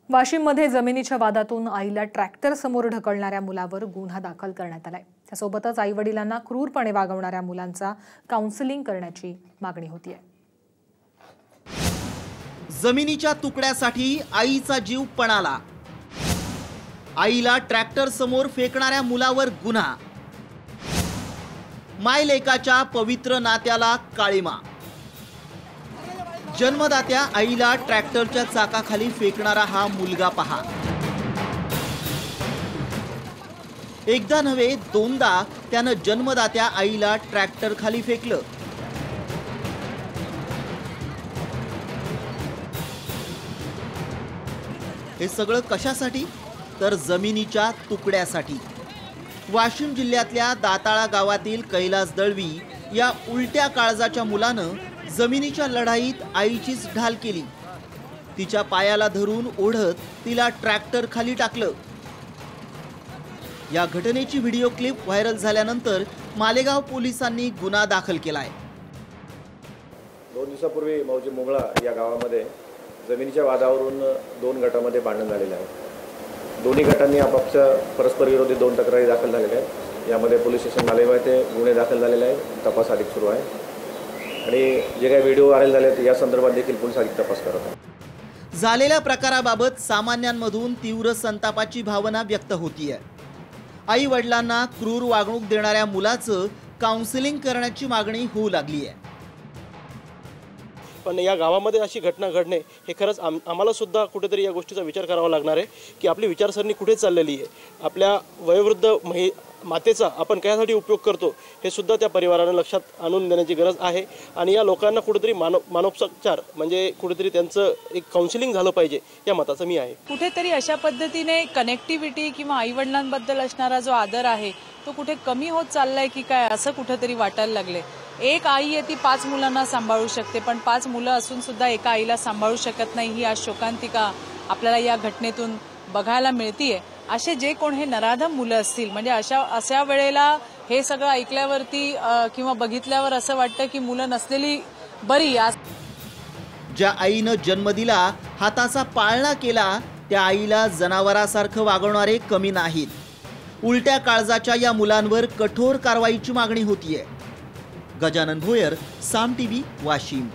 वाशिममध्ये जमिनीच्या वादातून आईला ट्रॅक्टर समोर ढकलणाऱ्या मुलावर गुन्हा दाखल करण्यात आलाय। त्यासोबतच आईवडिलांना क्रूरपणे वागवणाऱ्या मुलांचा काउन्सिलिंग करण्याची मागणी होतीये। जमिनीच्या तुकड्यासाठी आईचा जीव पणाला, आईला ट्रॅक्टर समोर फेकणाऱ्या मुलावर गुन्हा, मायलेकाच्या पवित्र नात्याला काळीमा। जन्मदात्या आईला ट्रॅक्टरच्या चाकाखाली फेकणारा हा मुलगा पहा। एकदा नव्हे दोनदा त्यानं जन्मदात्या आईला ट्रॅक्टर खाली फेकलं। हे सगळं कशासाठी? तर जमिनीच्या तुकड्यासाठी। वाशिम जिल्ह्यातल्या दाताळा गावातील कैलास दळवी या उलट्या काळजाच्या मुलानं जमिनीच्या लढाईत आईचीच ढाल केली। तिच्या पायाला धरून ओढत तिला ट्रॅक्टर खाली टाकलं। या घटनेची व्हिडिओ क्लिप व्हायरल झाल्यानंतर मालेगाव पोलिसांनी गुन्हा दाखल केलाय। 2 दिवसापूर्वी मौजे मोगळा या गावामध्ये जमिनीच्या वादावरून 2 गटामध्ये भांडण झालेले आहे। दोन्ही गटांनी आपापच्या परस्पर विरोधी 2 तक्रारी दाखल झालेल्या आहेत। यामध्ये पोलीस स्टेशन मालेगाव येथे गुन्हे दाखल झालेले आहे। तपास अधिक सुरू आहे आणि जे काही व्हिडिओ व्हायरल झाले या संदर्भात देखील पोलीस अधिक तपास करत आहेत। झालेल्या प्रकाराबाबत सामान्यांमधून तीव्र संतापाची भावना व्यक्त होतीये। आई वडिलांना क्रूर वागणूक देणाऱ्या मुलाचं काउन्सिलिंग करण्याची मागणी होऊ लागली आहे। पण या गावामध्ये अशी घटना घडणे हे खरंच आम्हाला सुद्धा कुठेतरी या गोष्टीचा विचार करावा लागणार आहे की आपली विचारसरणी कुठे चाललेली आहे। आपल्या वयोवृद्ध मातेचा आपण कशासाठी उपयोग करतो हे सुद्धा त्या परिवाराने लक्षात आणून देण्याची गरज आहे आणि या लोकांना कुठेतरी मानोपचार म्हणजे कुठेतरी त्यांचं एक काउन्सिलिंग झालं पाहिजे या मताचं मी आहे। कुठेतरी अशा पद्धतीने कनेक्टिव्हिटी किंवा आईवडिलांबद्दल असणारा जो आदर आहे तो कुठे कमी होत चाललाय की काय असं कुठेतरी वाटायला लागले। एक आई आहे ती 5 मुलांना सांभाळू शकते, पण 5 मुलं असून सुद्धा एका आईला सांभाळू शकत नाही ही आज शोकांतिका आपल्याला या घटनेतून बघायला मिळतीये। असे जे कोण हे नराधम मुलं असतील म्हणजे अशा वेळेला हे सगळं ऐकल्यावरती किंवा बघितल्यावर असं वाटतं की मुलं नसलेली बरी। ज्या आईनं जन्म दिला, हाताचा पाळणा केला, त्या आईला जनावरासारखं वागवणारे कमी नाहीत। उलट्या काळजाच्या या मुलांवर कठोर कारवाईची मागणी होतीये। गजानन भोयर, साम टीव्ही, वाशिम।